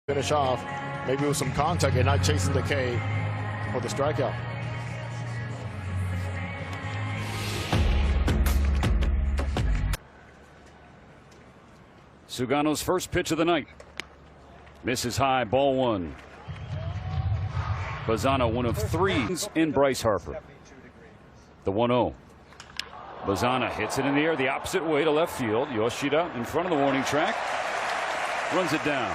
Finish off, maybe with some contact and not chasing the K for the strikeout. Sugano's first pitch of the night. Misses high, ball one. Bazana, one of three in Bryce Harper. The 1-0. Bazana hits it in the air the opposite way to left field. Yoshida in front of the warning track. Runs it down.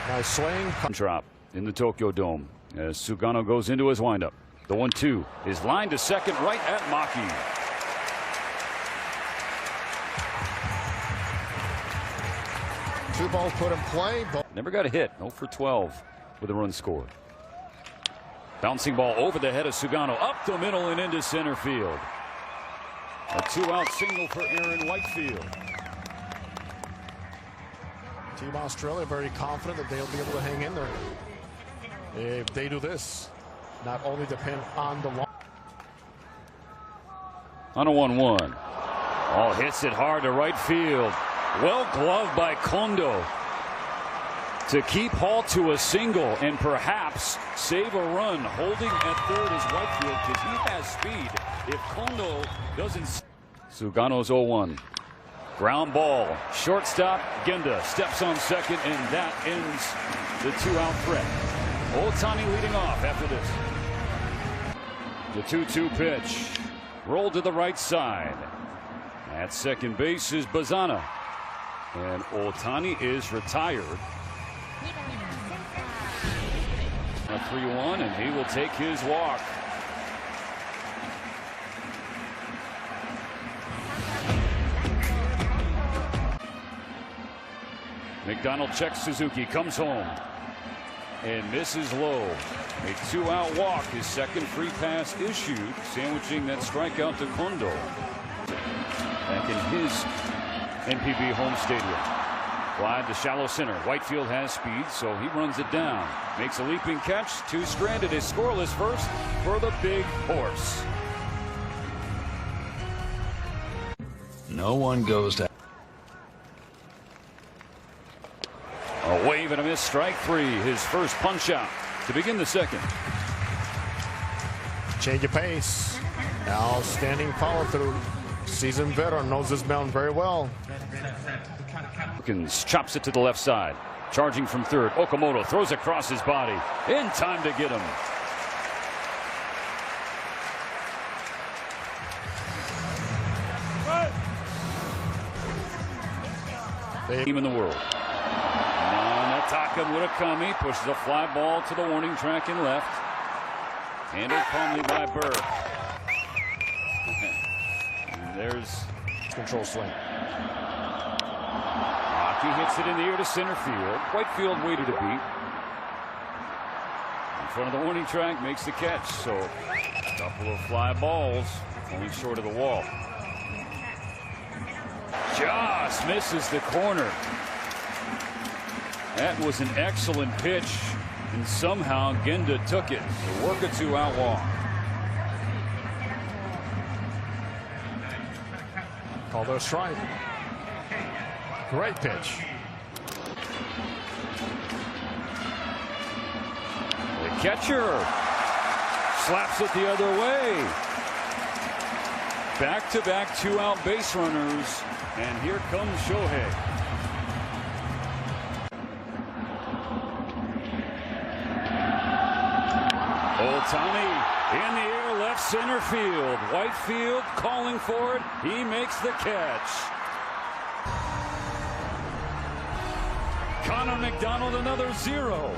Nice swing. Drop in the Tokyo Dome as Sugano goes into his windup. The 1-2 is lined to second right at Maki. Two balls put in play. Never got a hit. 0 for 12 with a run scored. Bouncing ball over the head of Sugano, up the middle and into center field. A 2-out single for Aaron Whitefield. Team Australia very confident that they'll be able to hang in there. If they do this, not only depend on the long. On a 1-1. Oh, hits it hard to right field. Well gloved by Kondo to keep Hall to a single and perhaps save a run. Holding at third is Whitefield because he has speed. If Kondo doesn't. Sugano's 0-1. Ground ball. Shortstop Genda steps on second, and that ends the 2-out threat. Otani leading off after this. The 2-2 pitch. Rolled to the right side. At second base is Bazana. And Otani is retired. A 3-1, and he will take his walk. McDonald checks Suzuki, comes home, and misses low. A 2-out walk, his second free pass issued, sandwiching that strikeout to Kondo. Back in his NPB home stadium. Glide to shallow center. Whitefield has speed, so he runs it down. Makes a leaping catch. Two stranded. Is scoreless first for the big horse. No one goes to. A wave and a miss. Strike three. His first punch out to begin the second. Change of pace. Outstanding follow through. Seasoned veteran, knows this mound very well. Hawkins chops it to the left side. Charging from third. Okamoto throws across his body. In time to get him. Team in the world. Nataka Murakami pushes a fly ball to the warning track and left. Handled calmly by Burr. There's control swing. Rocky hits it in the air to center field. Whitefield waited a beat. In front of the warning track, makes the catch. So a couple of fly balls, only short of the wall. Just misses the corner. That was an excellent pitch, and somehow Genda took it to work a 2-out walk. Called a strike. Great pitch. The catcher slaps it the other way. Back-to-back 2-out base runners, and here comes Shohei. Otani in the air, left center field. Whitefield calling for it. He makes the catch. Connor McDonald, another 0.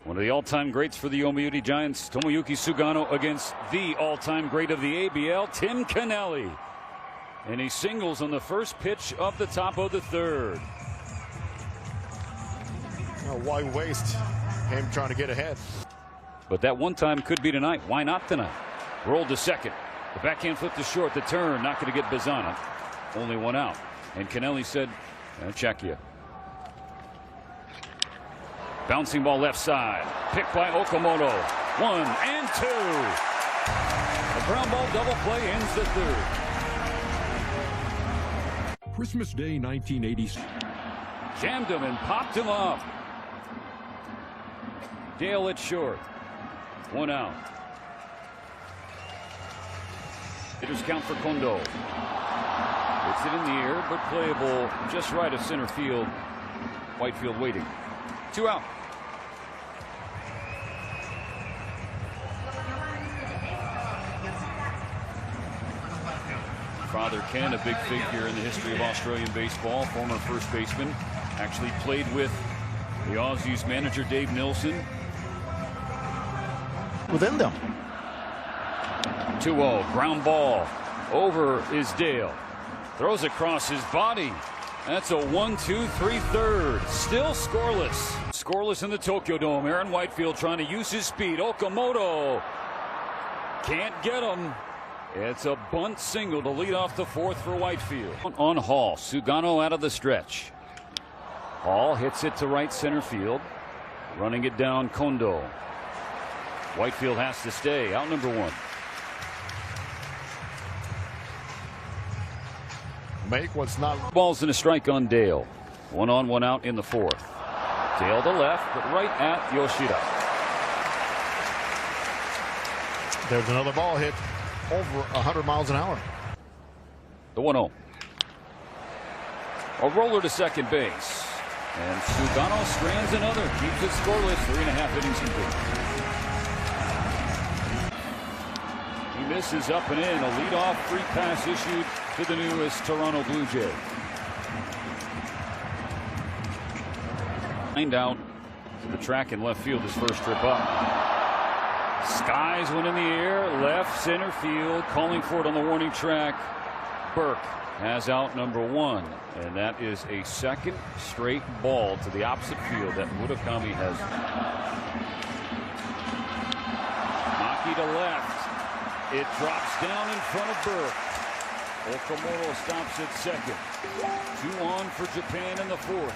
One of the all-time greats for the Yomiuri Giants, Tomoyuki Sugano, against the all-time great of the ABL, Tim Cannelli. And he singles on the first pitch of the top of the third. Why waste him trying to get ahead? But that one time could be tonight. Why not tonight? Rolled to second. The backhand flip to short. The turn not going to get Bazana. Only one out. And Cannelli said, I'll check you. Bouncing ball left side. Picked by Okamoto. 1 and 2. A ground ball double play ends the third. Christmas Day 1986. Jammed him and popped him up. Dale it short. 1 out. Hitters count for Kondo. Hits it in the air, but playable just right of center field. Whitefield waiting. 2 out. Father Ken, a big figure in the history of Australian baseball, former first baseman, actually played with the Aussies manager Dave Nilsson. Within them. 2-0, ground ball. Over is Dale. Throws across his body. That's a 1-2, 3/3. Still scoreless. Scoreless in the Tokyo Dome. Aaron Whitefield trying to use his speed. Okamoto can't get him. It's a bunt single to lead off the 4th for Whitefield. On Hall. Sugano out of the stretch. Hall hits it to right center field. Running it down, Kondo. Whitefield has to stay. Out number 1. Make what's not. Balls and a strike on Dale. 1 on, 1 out in the 4th. Dale to left, but right at Yoshida. There's another ball hit over 100 miles an hour. The 1-0. A roller to second base. And Sugano strands another. Keeps it scoreless. 3.5 innings complete. He misses up and in. A leadoff free pass issued to the newest Toronto Blue Jay. 9 out to the track in left field his first trip up. Skies one in the air, left center field, calling for it on the warning track. Burke has out number 1, and that is a second straight ball to the opposite field that Murakami has. Maki to left. It drops down in front of Burke. Okamoto stops at second. 2 on for Japan in the 4th.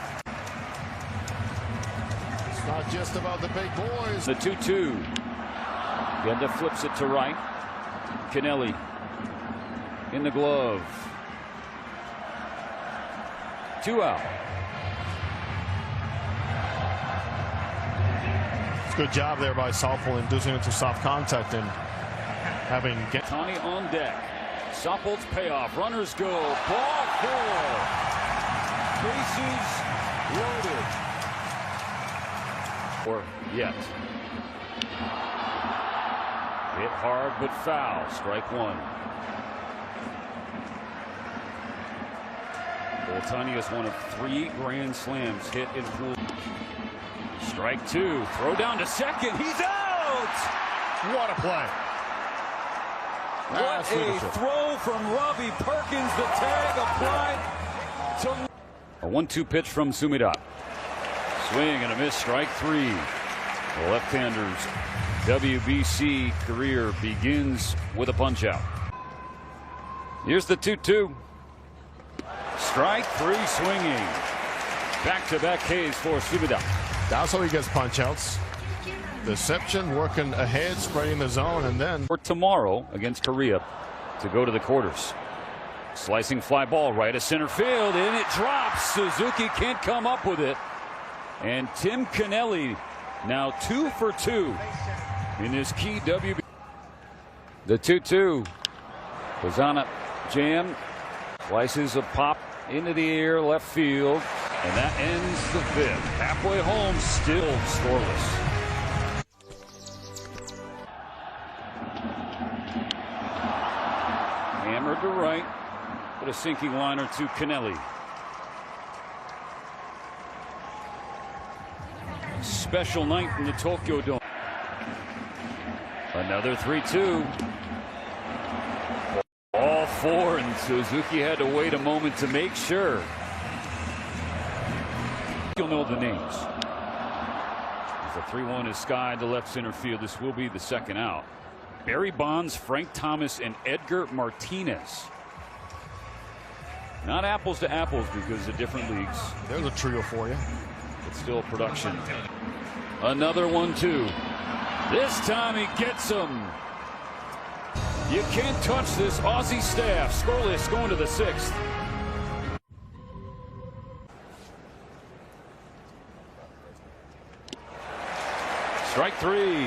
It's not just about the big boys. The 2-2. Genda flips it to right. Kennelly in the glove. 2 out. It's a good job there by Southall inducing it to soft contact and having Tani on deck. Soppel's payoff. Runners go. Ball 4. Bases loaded. Or yet. Hit hard but foul. Strike 1. Boltani is one of 3 grand slams hit in pool. Strike 2. Throw down to second. He's out. What a play. What a throw from Robbie Perkins. The tag applied to a 1-2 pitch from Sumida. Swing and a miss. Strike 3. The left-hander's WBC career begins with a punch out. Here's the 2-2. Strike 3 swinging. Back-to-back Ks for Sumida. That's how he gets punch outs. Deception, working ahead, spreading the zone, and then For tomorrow against Korea to go to the quarters. Slicing fly ball right to center field, and it drops. Suzuki can't come up with it. And Tim Kennelly now 2 for 2 in his key WB. The 2-2. Hosanna jam. Slices a pop into the air, left field. And that ends the 5th. Halfway home, still scoreless. Hammered to right. Put a sinking liner to Kennelly. Special night in the Tokyo Dome. Another 3-2. All 4, and Suzuki had to wait a moment to make sure. You'll know the names. The 3-1 is skied to left center field. This will be the second out. Barry Bonds, Frank Thomas, and Edgar Martinez. Not apples to apples because of different leagues. there's a trio for you. It's still production. Another 1-2. This time he gets him. You can't touch this Aussie staff. Scoreless going to the 6th. Strike three.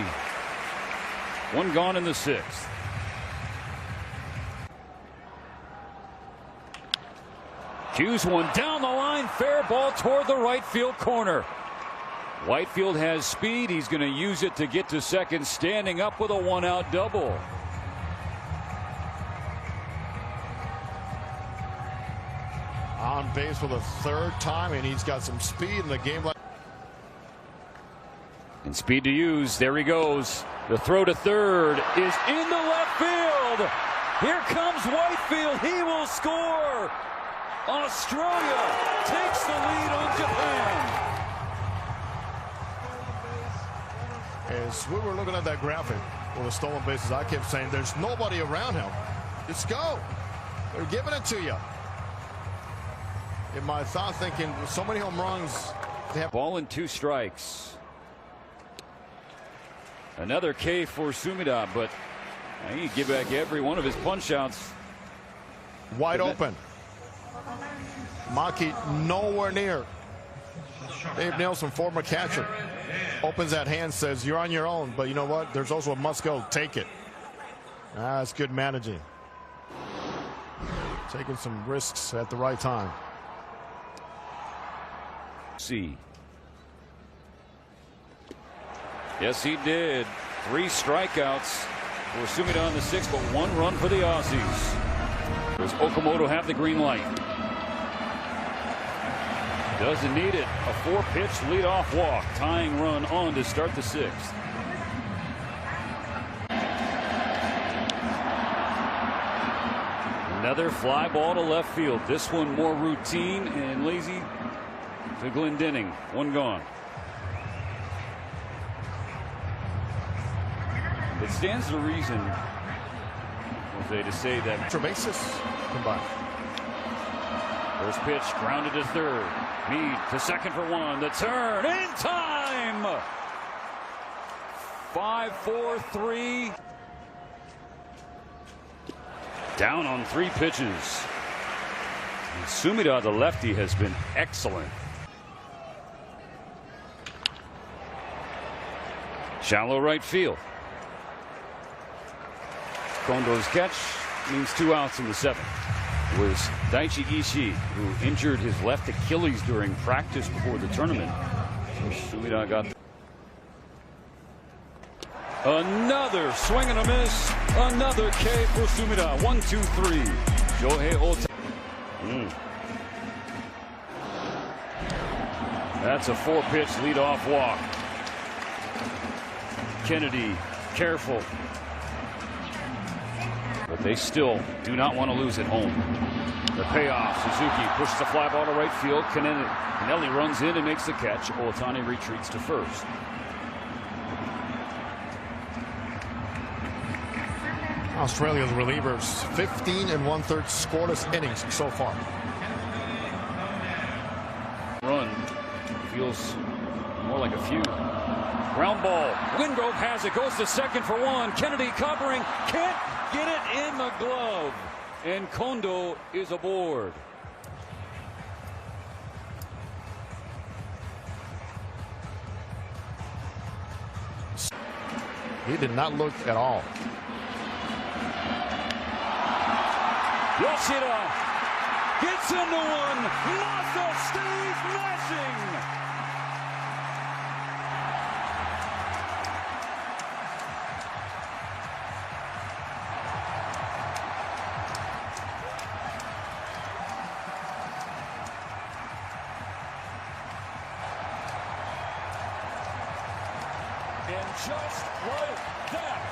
One gone in the sixth. Cues one down the line. Fair ball toward the right field corner. Whitefield has speed. He's going to use it to get to second, standing up with a one-out double. On base for the third time, and he's got some speed in the game. And speed to use. There he goes. The throw to third is in the left field. Here comes Whitefield. He will score. Australia takes the lead on Japan. As we were looking at that graphic with the stolen bases, I kept saying there's nobody around him. Just go. They're giving it to you. In my thought, thinking so many home runs. Ball and 2 strikes. Another K for Sumida, but he give back every one of his punch outs. Wide open. Maki nowhere near. Dave Nielsen, former catcher, opens that hand, says you're on your own, but you know what? There's also a must go. Take it. That's good managing. Taking some risks at the right time. C. Yes, he did. 3 strikeouts for Sumida on the 6th, but 1 run for the Aussies. Does Okamoto have the green light? Doesn't need it. A 4-pitch leadoff walk. Tying run on to start the 6th. Another fly ball to left field. This one more routine and lazy to Glendening. 1 gone. It stands to reason, Jose, to say that extra bases combined. First pitch grounded to third. Mead to second for 1. The turn in time. 5-4-3. Down on 3 pitches. And Sumida, the lefty, has been excellent. Shallow right field. Kondo's catch means 2 outs in the 7th. It was Daichi Ishii who injured his left Achilles during practice before the tournament. So Sumida got another swing and a miss. Another K for Sumida. 1-2-3. Shohei Ohtani. That's a 4-pitch leadoff walk. Kennedy careful. But they still do not want to lose at home. The payoff. Suzuki pushes the fly ball to right field. Kennelly runs in and makes the catch. Ohtani retreats to first. Australia's relievers 15 1/3 scoreless innings so far. Run feels more like a few. Ground ball. Wingrove has it. Goes to second for 1. Kennedy covering. Can't get it in the glove. And Kondo is aboard. He did not look at all. Yoshida gets into one. Masa stays mashing. And just like that,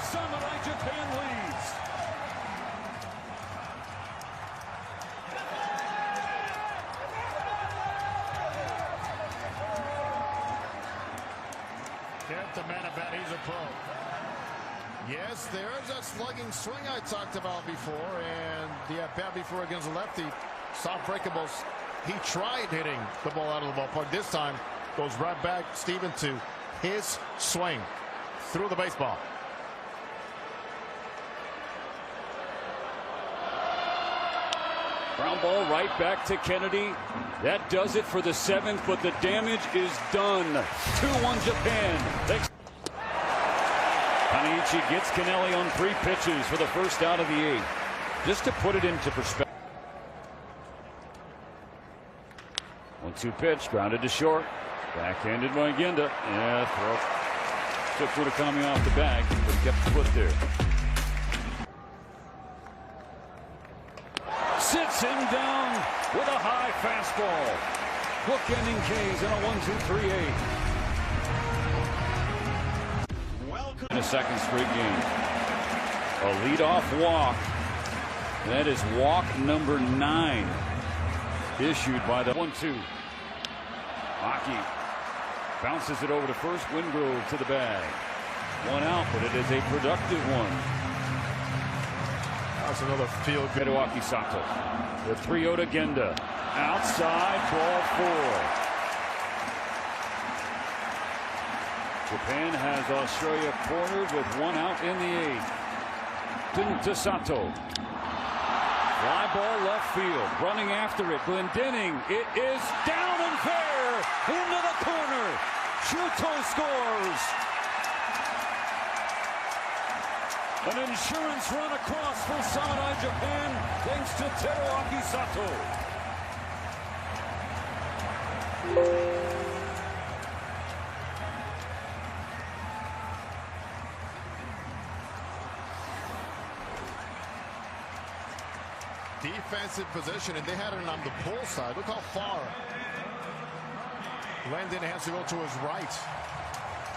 Samurai Japan leads. Get the man at bat. He's a pro. Yes, there's that slugging swing I talked about before, and the at bat before against the lefty, soft breakables. He tried hitting the ball out of the ballpark. This time goes right back, Steven, to his swing through the baseball. Ground ball right back to Kennedy. That does it for the 7th, but the damage is done. 2-1 Japan. Thanks. Hanaichi gets Kennelly on 3 pitches for the first out of the 8th. Just to put it into perspective. 1-2 pitch, grounded to short. Backhanded by Genda. Yeah, throw. Took Murakami off the bag, but kept the foot there. Sits him down with a high fastball. Bookending K's in a 1-2-3-8. In a second straight game. A leadoff walk. That is walk number 9. Issued by the 1-2. Hockey bounces it over to first. Wingrove to the bag. 1 out, but it is a productive one. That's another field good. Hideaki Sato. The 3-0 to Genda. Outside, ball 4. Japan has Australia cornered with 1 out in the 8th. To Sato. Fly ball left field. Running after it. Glendening. It is down and fair. Into the corner. Shuto scores. An insurance run across for Samurai Japan thanks to Teruaki Sato. Defensive position, and they had it on the pull side. Look how far. Landon has to go to his right.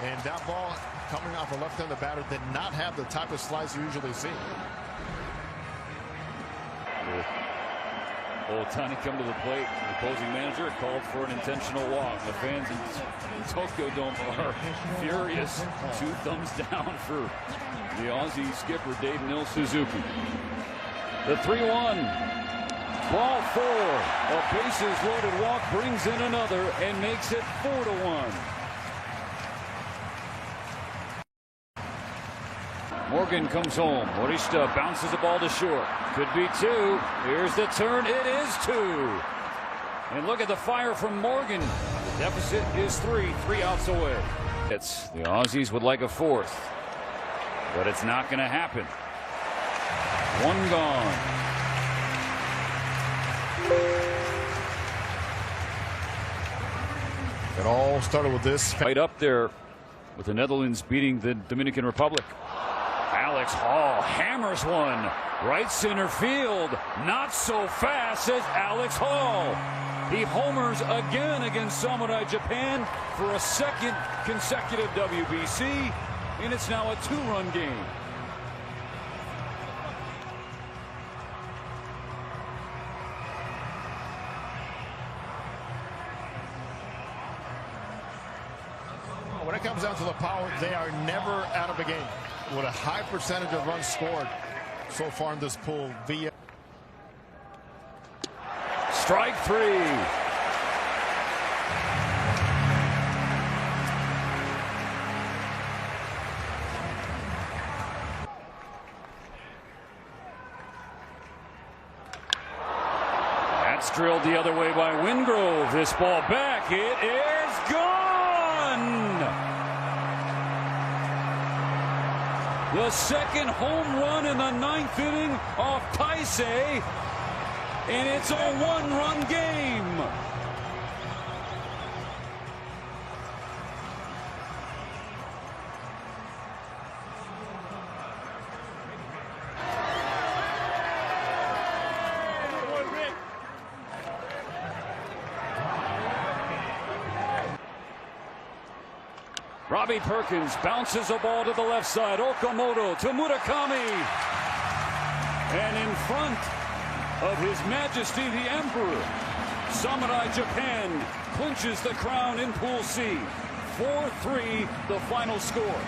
And that ball coming off a left-handed batter did not have the type of slice you usually see. Otani come to the plate. The opposing manager called for an intentional walk. The fans in Tokyo Dome are furious. 2 thumbs down for the Aussie skipper, Dave Nil Suzuki. The 3-1. Ball 4. A bases loaded walk brings in another and makes it 4-1. Morgan comes home. Morishita bounces the ball to short. Could be 2. Here's the turn. It is 2. And look at the fire from Morgan. The deficit is 3. 3 outs away. It's the Aussies would like a 4th, but it's not going to happen. 1 gone. It all started with this. Right up there with the Netherlands beating the Dominican Republic. Alex Hall hammers one. Right center field. Not so fast, says Alex Hall. He homers again against Samurai Japan for a 2nd consecutive WBC. And it's now a 2-run game. When it comes down to the power, they are never out of the game. With a high percentage of runs scored so far in this pool via. Strike 3. That's drilled the other way by Wingrove. This ball back. It is gone. The 2nd home run in the 9th inning off Taisei, and it's a 1-run game. Robbie Perkins bounces a ball to the left side. Okamoto to Murakami. And in front of His Majesty the Emperor, Samurai Japan clinches the crown in Pool C. 4-3 the final score.